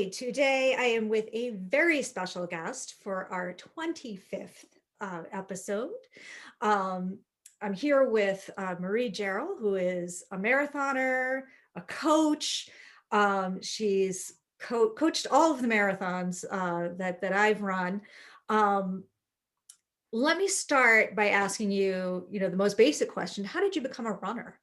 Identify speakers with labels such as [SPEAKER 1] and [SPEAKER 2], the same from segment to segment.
[SPEAKER 1] Hi, today I am with a very special guest for our 25th episode. Um, I'm here with Marie Jarrell, who is a marathoner, a coach. She's coached all of the marathons that I've run. Um, Let me start by asking you, the most basic question. How did you become a runner?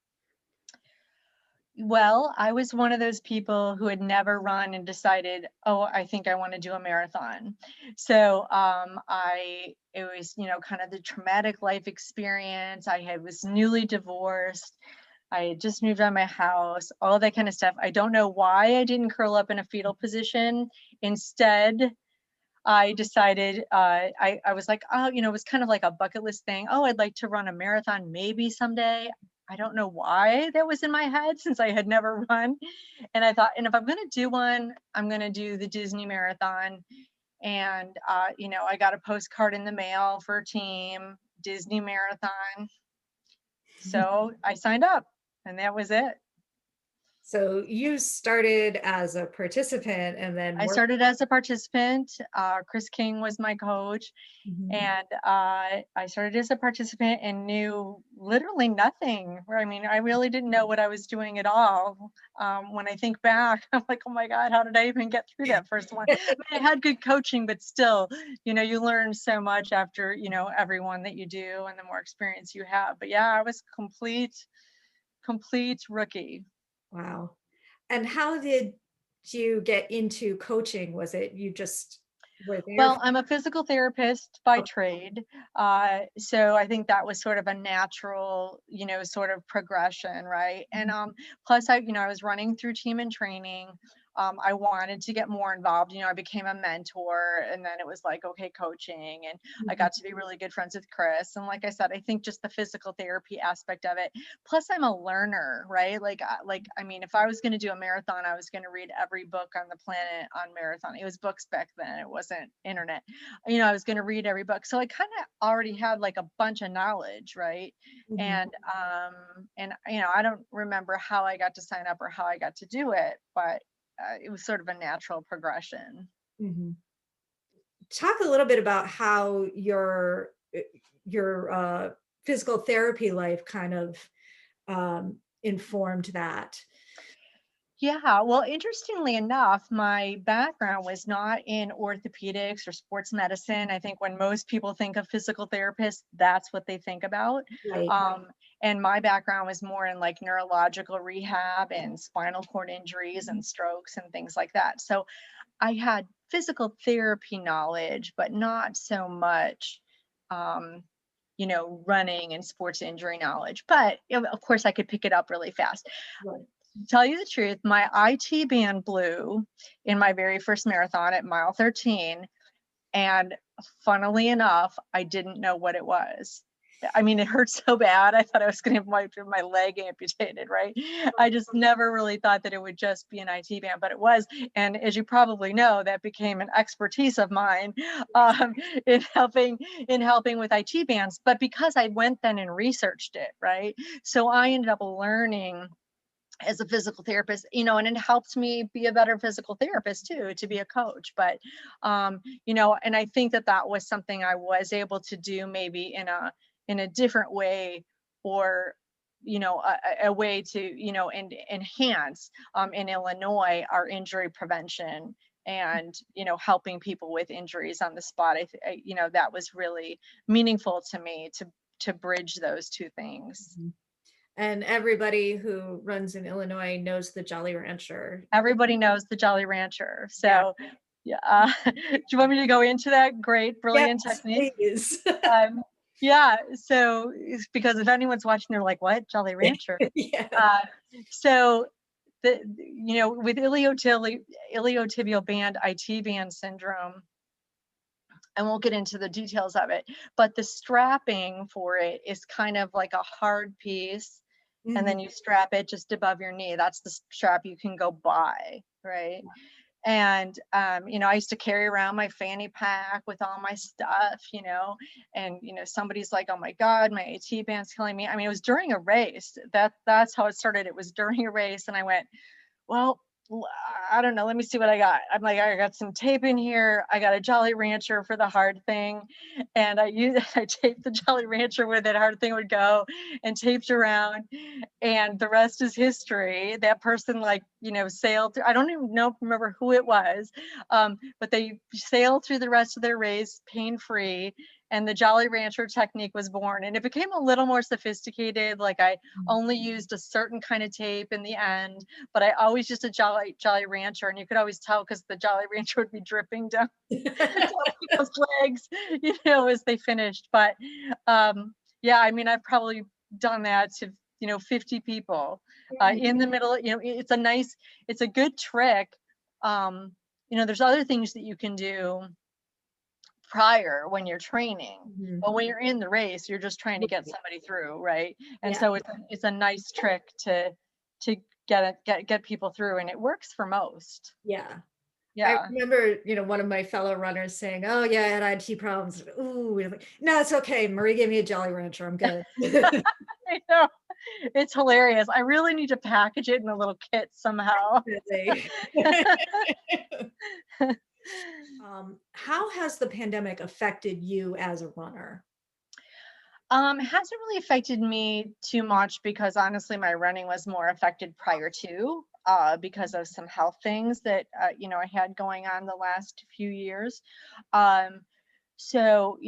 [SPEAKER 2] Well, I was one of those people who had never run and decided, oh, I think I want to do a marathon. So it was, kind of the traumatic life experience. Was newly divorced. I had just moved out of my house, all that kind of stuff. I don't know why I didn't curl up in a fetal position. Instead, I decided, I was like, oh, it was kind of like a bucket list thing. Oh, I'd like to run a marathon maybe someday. I don't know why that was in my head since I had never run. And I thought, and if I'm going to do one, I'm going to do the Disney Marathon. And, I got a postcard in the mail for a team, Disney Marathon. So I signed up and that was it.
[SPEAKER 1] So you started as a participant and then
[SPEAKER 2] I
[SPEAKER 1] worked.
[SPEAKER 2] started as a participant. Chris King was my coach.
[SPEAKER 1] Mhm.
[SPEAKER 2] And I started as a participant and knew literally nothing. I mean, I really didn't know what I was doing at all. When I think back, I'm like, oh my God, how did I even get through that first one? I mean, I had good coaching, but still, you learn so much after, every one that you do and the more experience you have. But yeah, I was complete rookie.
[SPEAKER 1] Wow. And how did you get into coaching? Was it you just were there?
[SPEAKER 2] Well, I'm a physical therapist by trade. So I think that was sort of a natural, sort of progression, right? And plus I was running through team and training. I wanted to get more involved. I became a mentor and then it was like, okay, coaching. And I
[SPEAKER 1] Mhm.
[SPEAKER 2] got to be really good friends with Chris. And like I said, I think just the physical therapy aspect of it. Plus I'm a learner, right? I mean, if I was going to do a marathon, I was going to read every book on the planet on marathon. It was books back then. It wasn't internet. I was going to read every book. So I kind of already had like a bunch of knowledge, right?
[SPEAKER 1] Mhm.
[SPEAKER 2] And I don't remember how I got to sign up or how I got to do it, but it was sort of a natural progression.
[SPEAKER 1] Mhm. Talk a little bit about how your physical therapy life kind of informed that.
[SPEAKER 2] Yeah, well, interestingly enough, my background was not in orthopedics or sports medicine. I think when most people think of physical therapists, that's what they think about.
[SPEAKER 1] Right.
[SPEAKER 2] Um, and my background was more in like neurological rehab and spinal cord injuries and strokes and things like that. So I had physical therapy knowledge, but not so much, um, running and sports injury knowledge. But of course, I could pick it up really fast.
[SPEAKER 1] Right.
[SPEAKER 2] To tell you the truth, my IT band blew in my very first marathon at mile 13. And funnily enough, I didn't know what it was. I mean, it hurt so bad. I thought I was going to have my leg amputated, right? I just never really thought that it would just be an IT band, but it was. And as you probably know, that became an expertise of mine um, in helping with IT bands. But because I went then and researched it, right? So I ended up learning as a physical therapist, and it helped me be a better physical therapist too, to be a coach. But, and I think that that was something I was able to do maybe in a different way, or, a way to, enhance, in Illinois, our injury prevention and, helping people with injuries on the spot. That was really meaningful to me to bridge those two things.
[SPEAKER 1] Mhm. And everybody who runs in Illinois knows the Jolly Rancher.
[SPEAKER 2] Everybody knows the Jolly Rancher.
[SPEAKER 1] Yeah.
[SPEAKER 2] So, yeah, do you want me to go into that? Great,
[SPEAKER 1] Yes,
[SPEAKER 2] brilliant technique.
[SPEAKER 1] please.
[SPEAKER 2] Um, yeah. So, it's because if anyone's watching, they're like, "What Jolly Rancher?"
[SPEAKER 1] Yeah.
[SPEAKER 2] Uh, so, with iliotibial band IT band syndrome, I won't get into the details of it, but the strapping for it is kind of like a hard piece, and
[SPEAKER 1] Mhm.
[SPEAKER 2] then you strap it just above your knee. That's the strap you can go buy, right? And I used to carry around my fanny pack with all my stuff, and somebody's like, oh my God, my AT band's killing me. I mean, it was during a race. That's how it started. It was during a race, and I went, well, I don't know, let me see what I got. I'm like, I got some tape in here. I got a Jolly Rancher for the hard thing. And I taped the Jolly Rancher where that hard thing would go and taped around. And the rest is history. That person, like, sailed through, I don't even remember who it was. But they sailed through the rest of their race pain-free. And the Jolly Rancher technique was born. And it became a little more sophisticated. Like, I only used a certain kind of tape in the end, but I always used a Jolly Rancher, and you could always tell because the Jolly Rancher would be dripping down people's legs, as they finished. But yeah, I mean, I've probably done that to 50 people in the middle. It's a good trick. There's other things that you can do prior when you're training,
[SPEAKER 1] Mhm.
[SPEAKER 2] but when you're in the race, you're just trying to get somebody through, right? And
[SPEAKER 1] Yeah.
[SPEAKER 2] so it's a nice trick to get people through, and it works for most.
[SPEAKER 1] Yeah. I
[SPEAKER 2] Yeah.
[SPEAKER 1] remember, one of my fellow runners saying, "Oh yeah, I had IT problems." Ooh, I'm like, no, it's okay. Marie gave me a Jolly Rancher. I'm good.
[SPEAKER 2] I know. It's hilarious. I really need to package it in a little kit somehow.
[SPEAKER 1] Definitely. How has the pandemic affected you as a runner?
[SPEAKER 2] Hasn't really affected me too much because honestly, my running was more affected prior to, because of some health things that, I had going on the last few years. Um, so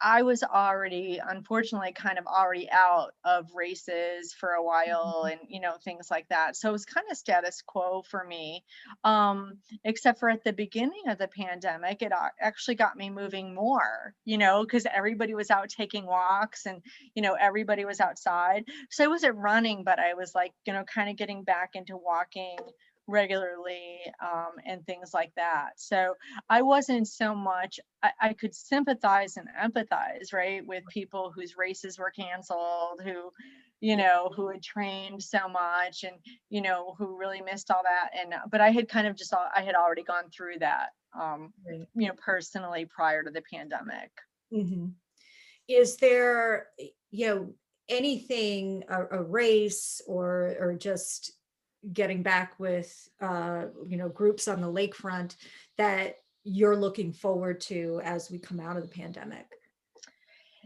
[SPEAKER 2] I was already, unfortunately, kind of already out of races for a while,
[SPEAKER 1] Mhm.
[SPEAKER 2] and things like that. So it was kind of status quo for me. Except for at the beginning of the pandemic, it actually got me moving more, because everybody was out taking walks, and everybody was outside. So I wasn't running, but I was like, kind of getting back into walking regularly, and things like that. So I wasn't so much, I could sympathize and empathize, right, with people whose races were canceled,
[SPEAKER 1] Yeah,
[SPEAKER 2] who had trained so much, and, who really missed all that. And, but I had kind of I had already gone through that,
[SPEAKER 1] right.
[SPEAKER 2] personally prior to the pandemic.
[SPEAKER 1] Mhm. Is there, anything, a race or just getting back with, groups on the lakefront that you're looking forward to as we come out of the pandemic?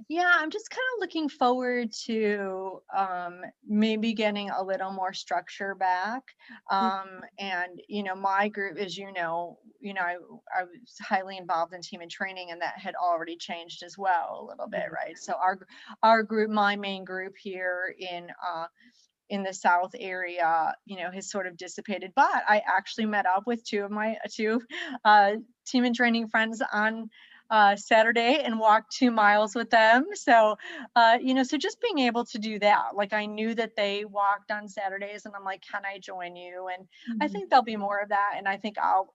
[SPEAKER 2] Yeah, I'm just kind of looking forward to, maybe getting a little more structure back.
[SPEAKER 1] Mm.
[SPEAKER 2] And my group, as I was highly involved in team and training, and that had already changed as well a little bit,
[SPEAKER 1] Yeah.
[SPEAKER 2] right? So our group, my main group here in the South area, has sort of dissipated. But I actually met up with two uh, team and training friends on Saturday and walked 2 miles with them. So, so just being able to do that, like I knew that they walked on Saturdays, and I'm like, can I join you? And I
[SPEAKER 1] Mhm.
[SPEAKER 2] think there'll be more of that. And I think I'll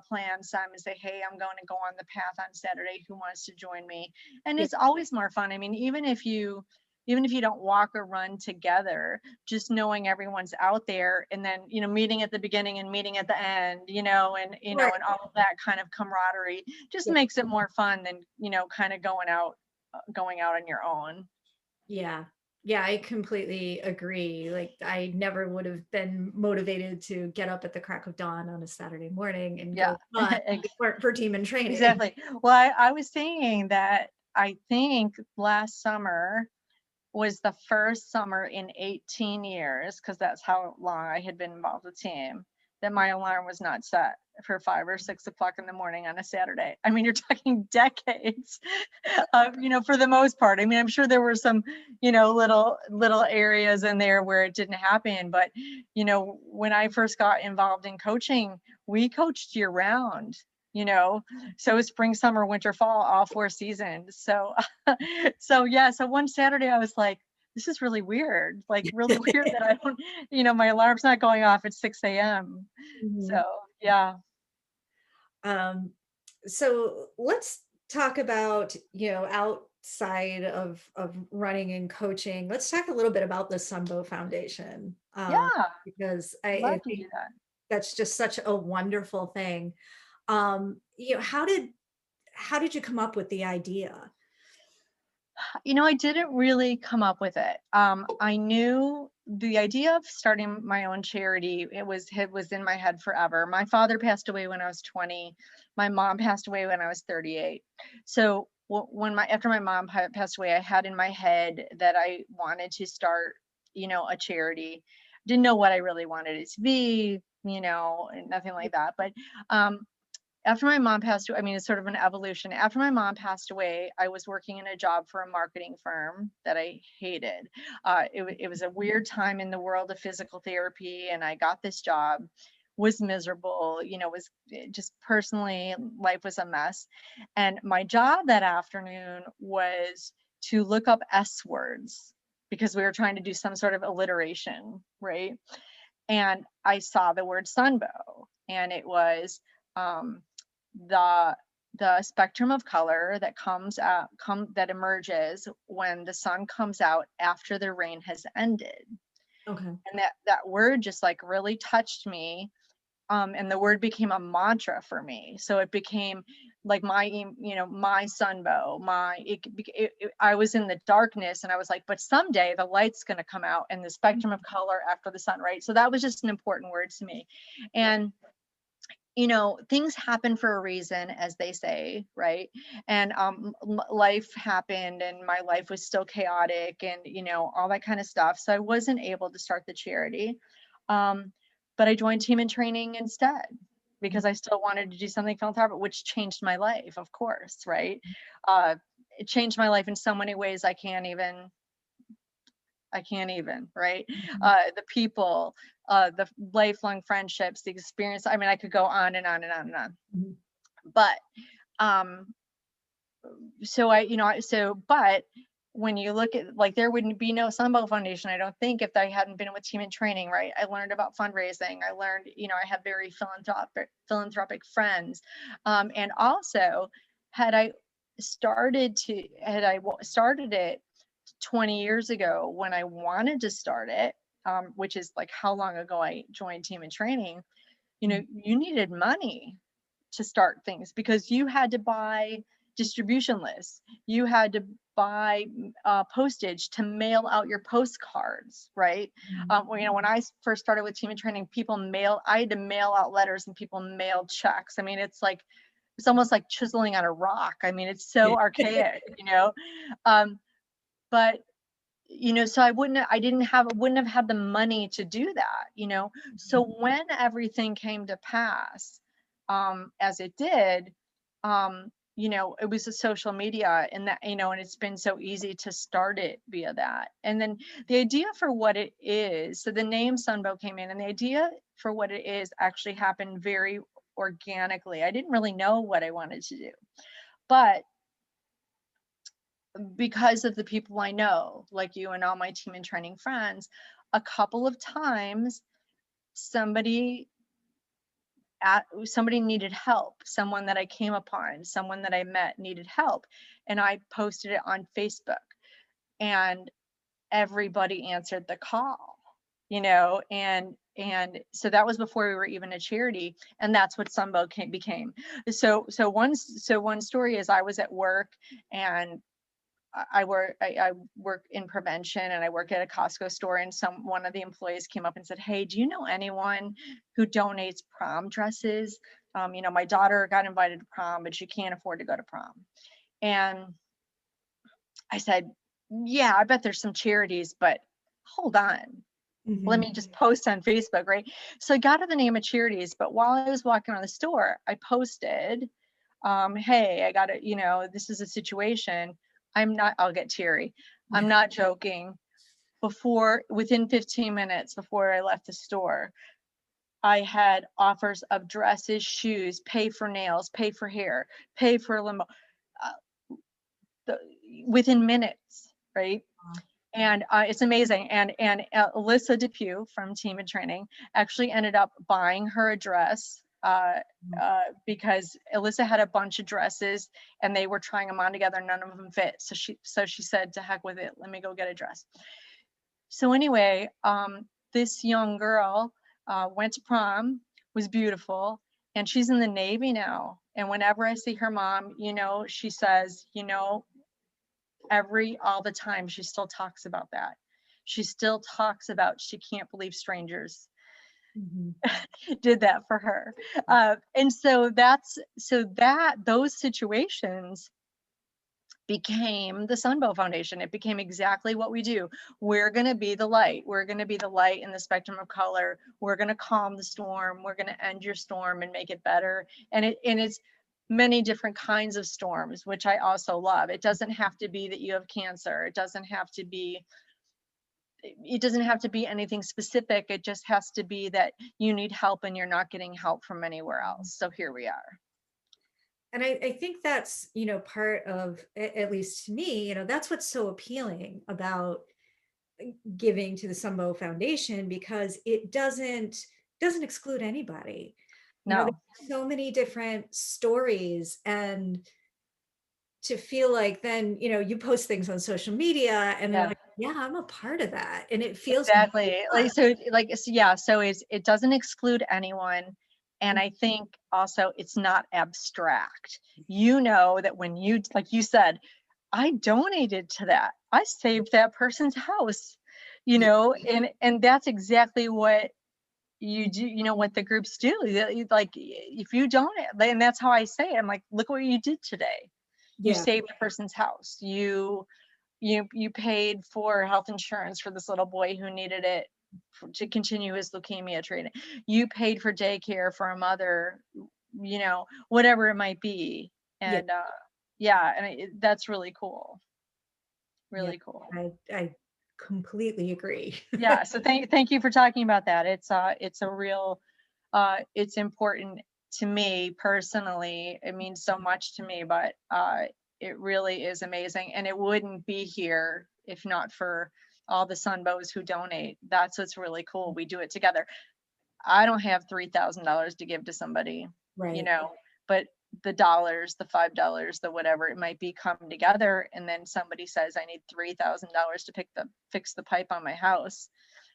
[SPEAKER 2] plan some and say, hey, I'm going to go on the path on Saturday. Who wants to join me? And
[SPEAKER 1] Yeah.
[SPEAKER 2] it's always more fun. I mean, even if you don't walk or run together, just knowing everyone's out there, and then meeting at the beginning and meeting at the end,
[SPEAKER 1] Right.
[SPEAKER 2] and all of that kind of camaraderie just
[SPEAKER 1] Yeah.
[SPEAKER 2] makes it more fun than kind of going out on your own.
[SPEAKER 1] Yeah. Yeah, I completely agree. Like, I never would have been motivated to get up at the crack of dawn on a Saturday morning and
[SPEAKER 2] Yeah.
[SPEAKER 1] go run if it weren't for team and training.
[SPEAKER 2] Exactly. Well, I was saying that I think last summer was the first summer in 18 years, because that's how long I had been involved with team, that my alarm was not set for 5 or 6 o'clock in the morning on a Saturday. I mean, you're talking decades, for the most part. I mean, I'm sure there were some, little areas in there where it didn't happen, but when I first got involved in coaching, we coached year round. You know, so spring, summer, winter, fall, all 4 seasons. So so yeah, so one Saturday I was like, this is really weird. Like really weird that I don't, my alarm's not going off at 6 a.m. So
[SPEAKER 1] Mhm.
[SPEAKER 2] yeah.
[SPEAKER 1] Um, so let's talk about, outside of running and coaching. Let's talk a little bit about the Sunbow Foundation,
[SPEAKER 2] Yeah,
[SPEAKER 1] because I
[SPEAKER 2] love to
[SPEAKER 1] think
[SPEAKER 2] do that.
[SPEAKER 1] that's just such a wonderful thing. How did you come up with the idea?
[SPEAKER 2] I didn't really come up with it. I knew the idea of starting my own charity, it was in my head forever. My father passed away when I was 20. My mom passed away when I was 38. So when my after my mom passed away, I had in my head that I wanted to start, a charity. Didn't know what I really wanted it to be, and nothing like that. But um, after my mom passed away, I mean, it's sort of an evolution. After my mom passed away, I was working in a job for a marketing firm that I hated. It was a weird time in the world of physical therapy, and I got this job, was miserable, was just personally, life was a mess. And my job that afternoon was to look up S words because we were trying to do some sort of alliteration, right? And I saw the word sunbow, and it was um, the spectrum of color that that emerges when the sun comes out after the rain has ended.
[SPEAKER 1] Okay.
[SPEAKER 2] And that word just like really touched me. And the word became a mantra for me. So it became like my sunbow, I was in the darkness and I was like, but someday the light's going to come out and the spectrum of color after the sun, right? So that was just an important word to me. And things happen for a reason, as they say, right? And life happened, and my life was still chaotic, and all that kind of stuff. So I wasn't able to start the charity, um, but I joined Team in Training instead because I still wanted to do something philanthropic, which changed my life, of course, right? Uh, it changed my life in so many ways I can't even, right?
[SPEAKER 1] Mhm.
[SPEAKER 2] The people, the lifelong friendships, the experience. I mean, I could go on and on and on and on.
[SPEAKER 1] Mhm.
[SPEAKER 2] But um, so but when you look at, like, there wouldn't be no Sunbow Foundation, I don't think, if I hadn't been with Team in Training, right? I learned about fundraising. I learned, I have very philanthropic friends, and also had I started it 20 years ago when I wanted to start it, which is like how long ago I joined Team in Training, you needed money to start things because you had to buy distribution lists. You had to buy postage to mail out your postcards, right?
[SPEAKER 1] Mhm.
[SPEAKER 2] When I first started with Team in Training, I had to mail out letters and people mailed checks. I mean, it's almost like chiseling on a rock. I mean, it's
[SPEAKER 1] Yeah.
[SPEAKER 2] so archaic. Um, but so wouldn't have had the money to do that. So when everything came to pass, as it did, it was a social media, and and it's been so easy to start it via that. And then the idea for what it is, so the name Sunbow came in, and the idea for what it is actually happened very organically. I didn't really know what I wanted to do, but because of the people I know, like you and all my Team in Training friends, a couple of times somebody somebody needed help, someone that I came upon, someone that I met needed help, and I posted it on Facebook, and everybody answered the call, and so that was before we were even a charity, and that's what Sunbow became. So one story is, I was at work, and I work in prevention, and I work at a Costco store, and one of the employees came up and said, "Hey, do you know anyone who donates prom dresses? My daughter got invited to prom, but she can't afford to go to prom." And I said, "Yeah, I bet there's some charities, but hold on. Let
[SPEAKER 1] Mhm.
[SPEAKER 2] me just post on Facebook," right? So I got her the name of charities, but while I was walking around the store, I posted, "Hey, I got it, this is a situation. I'll get teary. I'm not joking. Within 15 minutes before I left the store, I had offers of dresses, shoes, pay for nails, pay for hair, pay for a limo, uh, the, within minutes, right? And it's amazing. And Alyssa Depew from Team in Training actually ended up buying her a dress, because Alyssa had a bunch of dresses and they were trying them on together. None of them fit. So she said, "To heck with it. Let me go get a dress." So anyway, this young girl went to prom, was beautiful, and she's in the Navy now. And whenever I see her mom, she says, all the time, she still talks about that. she still talks about she can't believe strangers
[SPEAKER 1] Mhm.
[SPEAKER 2] did that for her. And so those situations became the Sunbow Foundation. It became exactly what we do. We're going to be the light. We're going to be the light in the spectrum of color. We're going to calm the storm. We're going to end your storm and make it better. And it's many different kinds of storms, which I also love. It doesn't have to be that you have cancer. It doesn't have to be anything specific. It just has to be that you need help and you're not getting help from anywhere else. So here we are.
[SPEAKER 1] And I think that's, part of, at least to me, that's what's so appealing about giving to the Sumbo Foundation, because it doesn't exclude anybody.
[SPEAKER 2] No,
[SPEAKER 1] There's so many different stories, and to feel like then, you post things on social media and they're
[SPEAKER 2] yeah.
[SPEAKER 1] like, yeah, I'm a part of that. And it feels
[SPEAKER 2] Exactly.
[SPEAKER 1] good.
[SPEAKER 2] Yeah, so it doesn't exclude anyone. And I think also it's not abstract. You know that when you, like you said, I donated to that. I saved that person's house,
[SPEAKER 1] Yeah.
[SPEAKER 2] and that's exactly what you do, what the groups do. Like if you donate, and that's how I say it. I'm like, look what you did today. You
[SPEAKER 1] Yeah.
[SPEAKER 2] saved a person's house. You paid for health insurance for this little boy who needed it to continue his leukemia treatment. You paid for daycare for a mother, whatever it might be.
[SPEAKER 1] Yeah.
[SPEAKER 2] And yeah, and that's really cool.
[SPEAKER 1] Yeah.
[SPEAKER 2] Really cool.
[SPEAKER 1] I completely agree.
[SPEAKER 2] Yeah, so thank you for talking about that. It's a real it's important to me personally. It means so much to me, but it really is amazing, and it wouldn't be here if not for all the Sunbows who donate. That's what's really cool. We do it together. I don't have $3,000 to give to somebody, you
[SPEAKER 1] Right.
[SPEAKER 2] know, but the dollars, the $5, the whatever it might be, come together, and then somebody says, I need $3,000 to fix the pipe on my house,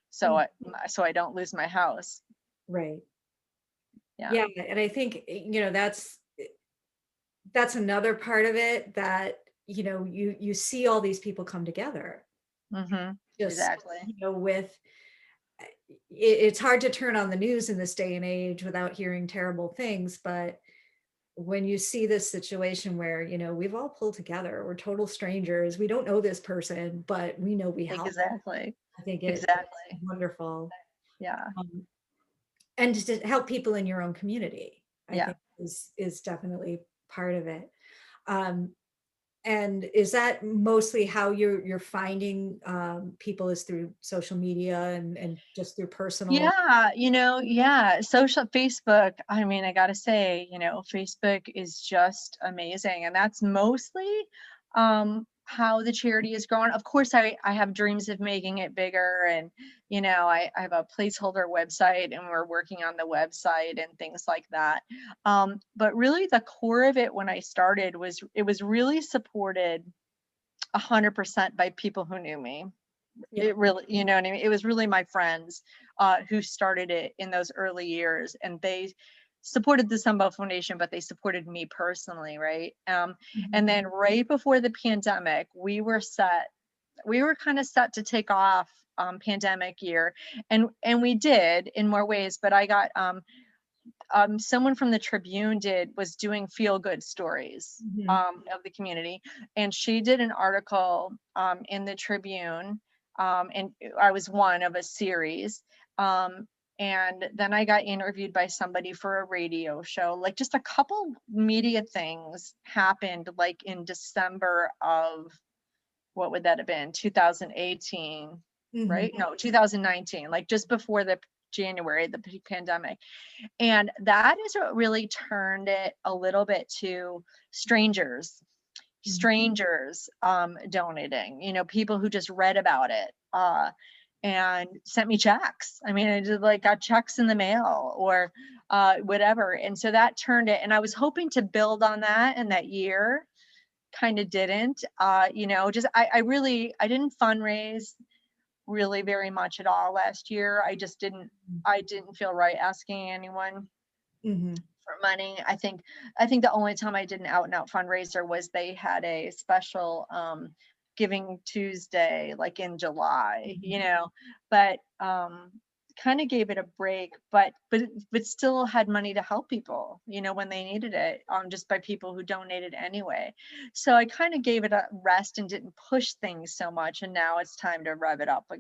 [SPEAKER 2] so
[SPEAKER 1] Mm.
[SPEAKER 2] I don't lose my house.
[SPEAKER 1] Right.
[SPEAKER 2] Yeah.
[SPEAKER 1] Yeah. And I think, that's another part of it, that, you see all these people come together,
[SPEAKER 2] Mm-hmm.
[SPEAKER 1] just,
[SPEAKER 2] Exactly.
[SPEAKER 1] with it's hard to turn on the news in this day and age without hearing terrible things. But when you see this situation where, we've all pulled together, we're total strangers, we don't know this person, but we know we help.
[SPEAKER 2] Exactly.
[SPEAKER 1] I think it's
[SPEAKER 2] Exactly.
[SPEAKER 1] wonderful.
[SPEAKER 2] Yeah.
[SPEAKER 1] Um, and to help people in your own community, I
[SPEAKER 2] Yeah.
[SPEAKER 1] think is definitely part of it. Um, and is that mostly how you're finding, people, is through social media and just through personal?
[SPEAKER 2] Yeah, yeah, social Facebook, I mean, I gotta say, Facebook is just amazing, and that's mostly how the charity is growing. Of course, I have dreams of making it bigger, and I have a placeholder website, and we're working on the website and things like that. But really the core of it when I started was it was really supported 100% by people who knew me.
[SPEAKER 1] Yeah.
[SPEAKER 2] It really, you know what I mean? It was really my friends who started it in those early years, and they supported the Sunbelt Foundation, but they supported me personally, right? And
[SPEAKER 1] Mhm.
[SPEAKER 2] then right before the pandemic, we were kind of set to take off pandemic year, and we did in more ways, but I got someone from the Tribune was doing feel good stories
[SPEAKER 1] Mhm.
[SPEAKER 2] of the community, and she did an article in the Tribune, and I was one of a series. Um, and then I got interviewed by somebody for a radio show. Like just a couple media things happened, like in December of what would that have been? 2018,
[SPEAKER 1] Mhm.
[SPEAKER 2] right? No, 2019, like just before the January, the pandemic. And that is what really turned it a little bit to strangers,
[SPEAKER 1] Mhm.
[SPEAKER 2] donating, people who just read about it and sent me checks. I mean, I just like got checks in the mail or whatever. And so that turned it. And I was hoping to build on that in that year, kind of didn't, just I didn't fundraise really very much at all last year. I didn't feel right asking anyone
[SPEAKER 1] Mhm.
[SPEAKER 2] for money. I think the only time I did an out and out fundraiser was they had a special Giving Tuesday, like in July,
[SPEAKER 1] Mhm.
[SPEAKER 2] but kind of gave it a break, but still had money to help people, when they needed it, just by people who donated anyway. So I kind of gave it a rest and didn't push things so much. And now it's time to rev it up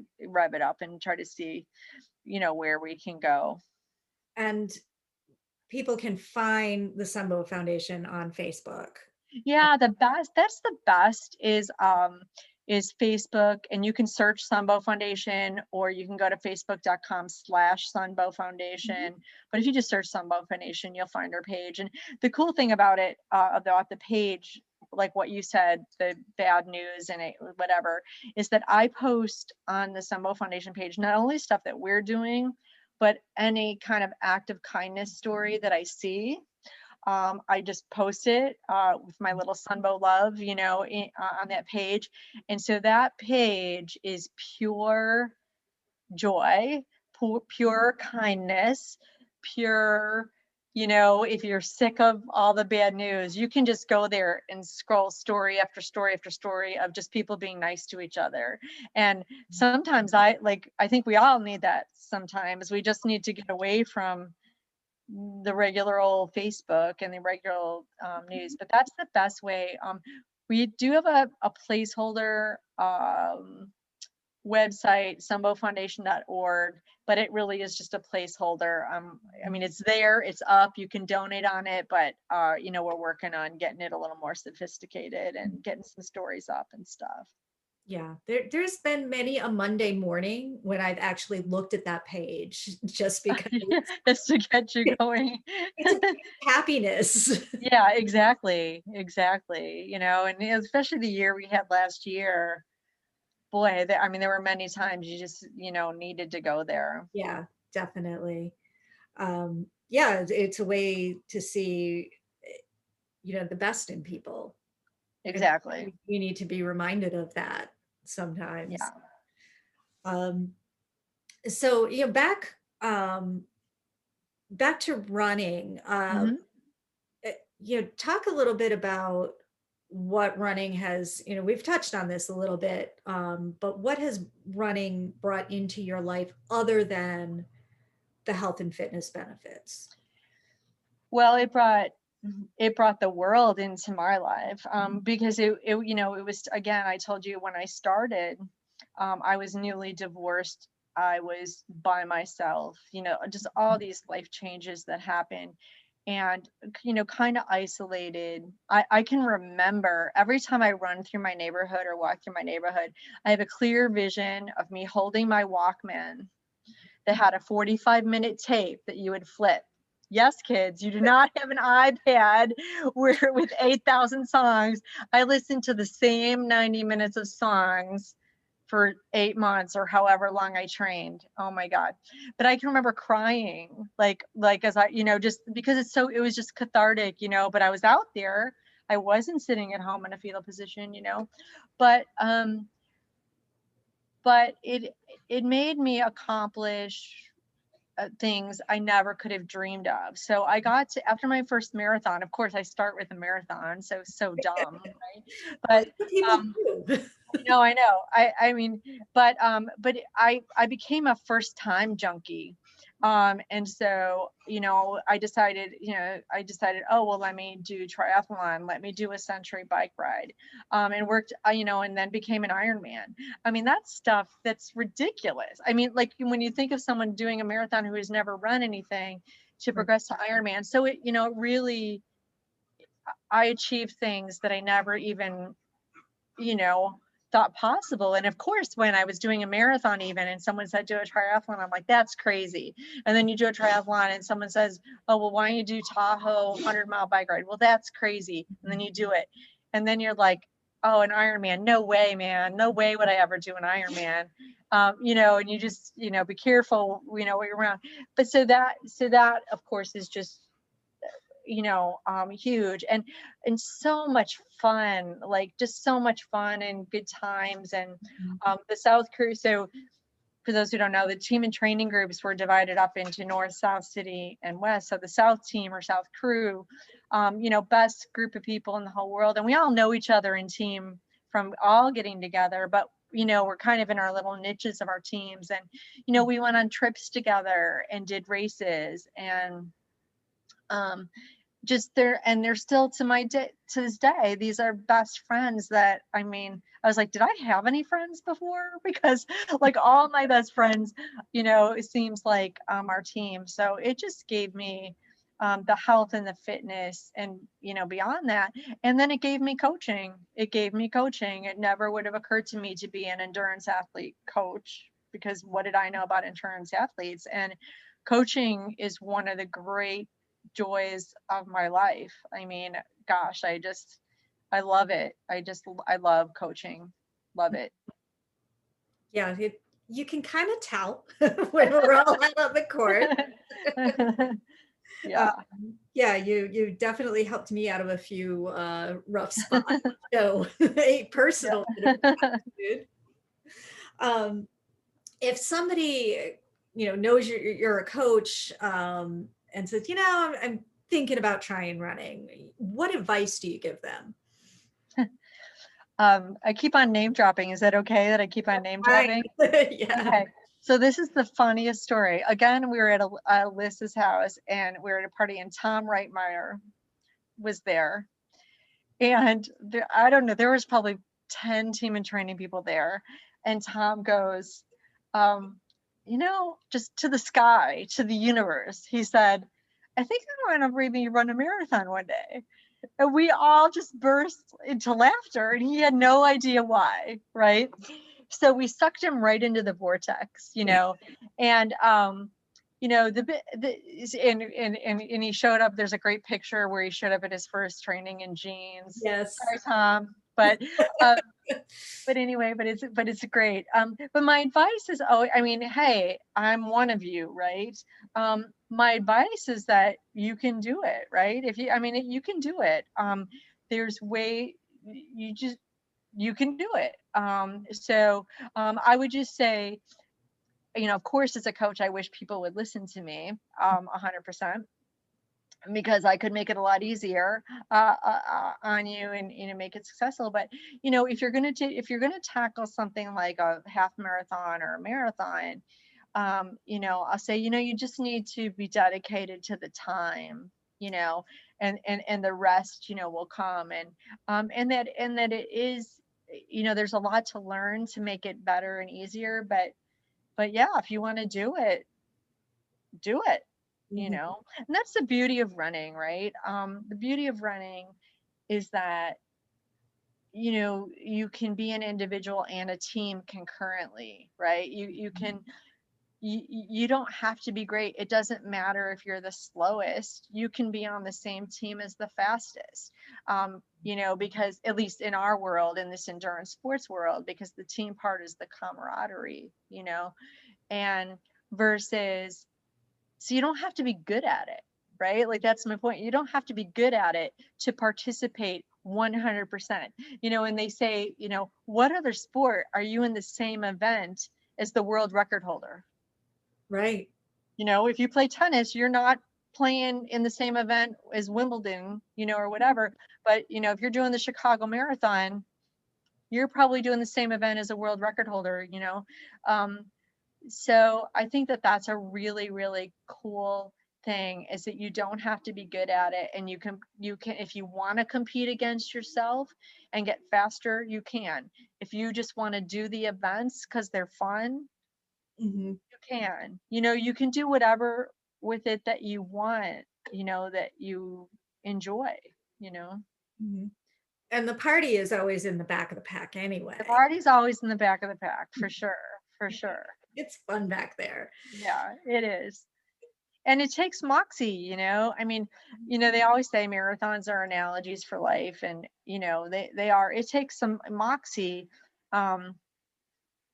[SPEAKER 2] and try to see, where we can go.
[SPEAKER 1] And people can find the Sunbow Foundation on Facebook.
[SPEAKER 2] Yeah, that's the best is Facebook, and you can search Sunbow Foundation, or you can go to facebook.com/Sunbow
[SPEAKER 1] Mhm.
[SPEAKER 2] Foundation. But if you just search Sunbow Foundation, you'll find our page. And the cool thing about it, about the page, like what you said, the bad news and whatever, is that I post on the Sunbow Foundation page not only stuff that we're doing, but any kind of act of kindness story that I see. I just post it with my little Sunbow love, on that page. And so that page is pure joy, pure kindness, pure, if you're sick of all the bad news, you can just go there and scroll story after story after story of just people being nice to each other. And sometimes I think we all need that. Sometimes we just need to get away from the regular old Facebook and the regular news, but that's the best way. We do have a placeholder website, sunbowfoundation.org, but it really is just a placeholder. I mean, it's there, it's up, you can donate on it, but we're working on getting it a little more sophisticated and getting some stories up and stuff.
[SPEAKER 1] Yeah, there's been many a Monday morning when I've actually looked at that page just because
[SPEAKER 2] Just to get you going.
[SPEAKER 1] it's a happiness.
[SPEAKER 2] Yeah, exactly. And especially the year we had last year, boy, I mean, there were many times you just, needed to go there.
[SPEAKER 1] Yeah, definitely. Yeah, it's a way to see, the best in people. And
[SPEAKER 2] Exactly.
[SPEAKER 1] we need to be reminded of that sometimes.
[SPEAKER 2] Yeah.
[SPEAKER 1] Um, so, back to running.
[SPEAKER 2] Hmm.
[SPEAKER 1] Talk a little bit about what running has, we've touched on this a little bit, but what has running brought into your life other than the health and fitness benefits?
[SPEAKER 2] Well, it brought the world into my life, because it was, again, I told you when I started, I was newly divorced. I was by myself, just all these life changes that happened, and kind of isolated. I can remember every time I run through my neighborhood or walk through my neighborhood, I have a clear vision of me holding my Walkman that had a 45-minute tape that you would flip. Yes, kids, you do not have an iPad where with 8,000 songs. I listened to the same 90 minutes of songs for 8 months or however long I trained. Oh my God. But I can remember crying, like as I, just because it was just cathartic, but I was out there. I wasn't sitting at home in a fetal position, but, but it made me accomplish things I never could have dreamed of. So I got to, after my first marathon, of course I start with a marathon, so dumb, right?
[SPEAKER 1] Well,
[SPEAKER 2] But
[SPEAKER 1] some people
[SPEAKER 2] um
[SPEAKER 1] do.
[SPEAKER 2] I know. I mean, but I became a first time junkie. And so, I decided, oh, well, let me do triathlon, let me do a century bike ride. And worked, and then became an Ironman. I mean, that's stuff that's ridiculous. I mean, like when you think of someone doing a marathon who has never run anything to
[SPEAKER 1] Right.
[SPEAKER 2] progress to Ironman. So really, I achieved things that I never even, you know, thought possible. And of course, when I was doing a marathon, even, and someone said do a triathlon, I'm like, that's crazy. And then you do a triathlon and someone says, oh, well, why don't you do Tahoe 100-mile bike ride? Well, that's crazy. And then you do it. And then you're like, oh, an Ironman. No way, man. No way would I ever do an Ironman. And you just, be careful, what you're around. But so that of course is just, huge, and so much fun, like just so much fun and good times. And
[SPEAKER 1] Mhm.
[SPEAKER 2] the South Crew. So for those who don't know, the team and training groups were divided up into North, South, City, and West. So the South team or South Crew, best group of people in the whole world, and we all know each other in team from all getting together, but we're kind of in our little niches of our teams. And we went on trips together and did races, and um just there, and they're still to my day, to this day, these are best friends that, I mean, I was like, did I have any friends before? Because like all my best friends, it seems like our team. So it just gave me the health and the fitness, and beyond that. And then it gave me coaching. It never would have occurred to me to be an endurance athlete coach, because what did I know about endurance athletes? And coaching is one of the great joys of my life. I mean, gosh, I love it. I love coaching. Love it.
[SPEAKER 1] Yeah, you can kind of tell when we're all out on the court.
[SPEAKER 2] Yeah.
[SPEAKER 1] Yeah, you definitely helped me out of a few rough spots. So a personal bit of
[SPEAKER 2] Yeah.
[SPEAKER 1] gratitude. Um, if somebody knows you're a coach, and says, I'm thinking about trying running, what advice do you give them?
[SPEAKER 2] I keep on name dropping. Is that okay that I keep on name
[SPEAKER 1] Right.
[SPEAKER 2] dropping?
[SPEAKER 1] Yeah.
[SPEAKER 2] Okay. So this is the funniest story. Again, we were at Liz's house, and we were at a party, and Tom Reitmeyer was there. And I don't know, there was probably 10 team and training people there. And Tom goes, just to the sky, to the universe. He said, I think I'm going to maybe run a marathon one day. And we all just burst into laughter, and he had no idea why, right? So we sucked him right into the vortex, and the bit and he showed up. There's a great picture where he showed up at his first training in jeans.
[SPEAKER 1] Yes.
[SPEAKER 2] Sorry, Tom, but anyway, but it's great. But my advice is, I mean, hey, I'm one of you, right? My advice is that you can do it, right? If you, I mean, you can do it. There's way, you can do it. I would just say, of course, as a coach, I wish people would listen to me 100%, because I could make it a lot easier on you, and make it successful. But if you're gonna tackle something like a half marathon or a marathon, I'll say, you just need to be dedicated to the time, and the rest, will come. And that it is, there's a lot to learn to make it better and easier. But yeah, if you want to do it, do it,
[SPEAKER 1] Mhm.
[SPEAKER 2] and that's the beauty of running, right? The beauty of running is that, you can be an individual and a team concurrently, right? You don't have to be great. It doesn't matter if you're the slowest. You can be on the same team as the fastest. Because at least in our world, in this endurance sports world, because the team part is the camaraderie, and versus, so you don't have to be good at it, right? Like, that's my point. You don't have to be good at it to participate 100%. And they say, what other sport are you in the same event as the world record holder?
[SPEAKER 1] Right.
[SPEAKER 2] If you play tennis, you're not playing in the same event as Wimbledon, or whatever. But, if you're doing the Chicago Marathon, you're probably doing the same event as a world record holder. Um, so I think that that's a really, really cool thing, is that you don't have to be good at it, and you can, if you want to compete against yourself and get faster, you can. If you just want to do the events because they're fun,
[SPEAKER 1] Mhm.
[SPEAKER 2] you can. You can do whatever with it that you want, that you enjoy, you know.
[SPEAKER 1] Mhm. And the party is always in the back of the pack
[SPEAKER 2] The
[SPEAKER 1] anyway.
[SPEAKER 2] party's always in the back of the pack, for sure, for sure.
[SPEAKER 1] It's fun back there.
[SPEAKER 2] Yeah, it is. And it takes moxie, I mean, they always say marathons are analogies for life, and they are. It takes some moxie, um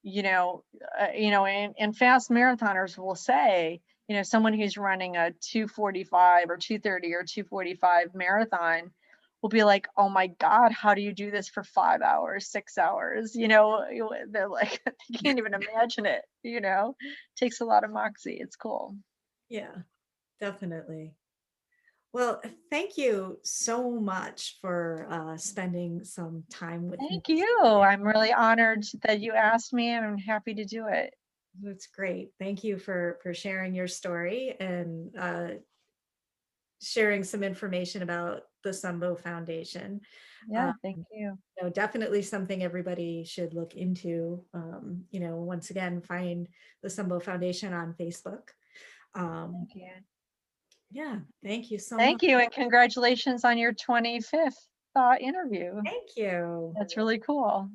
[SPEAKER 2] and fast marathoners will say, someone who's running a 2:45 or 2:30 or 2:45 marathon will be like, oh my god, how do you do this for 5 hours, 6 hours? They're like, they can't even imagine it. Takes a lot of moxie. It's cool.
[SPEAKER 1] Yeah, definitely. Well, thank you so much for spending some time with me.
[SPEAKER 2] Thank you. I'm really honored that you asked me, and I'm happy to do it.
[SPEAKER 1] That's great. Thank you for sharing your story and sharing some information about the Sumbo Foundation.
[SPEAKER 2] Yeah, thank you.
[SPEAKER 1] Definitely something everybody should look into. Once again, find the Sumbo Foundation on Facebook. Um,
[SPEAKER 2] Thank you.
[SPEAKER 1] yeah, thank you so much.
[SPEAKER 2] Thank you, and congratulations on your 25th interview.
[SPEAKER 1] Thank you.
[SPEAKER 2] That's really cool.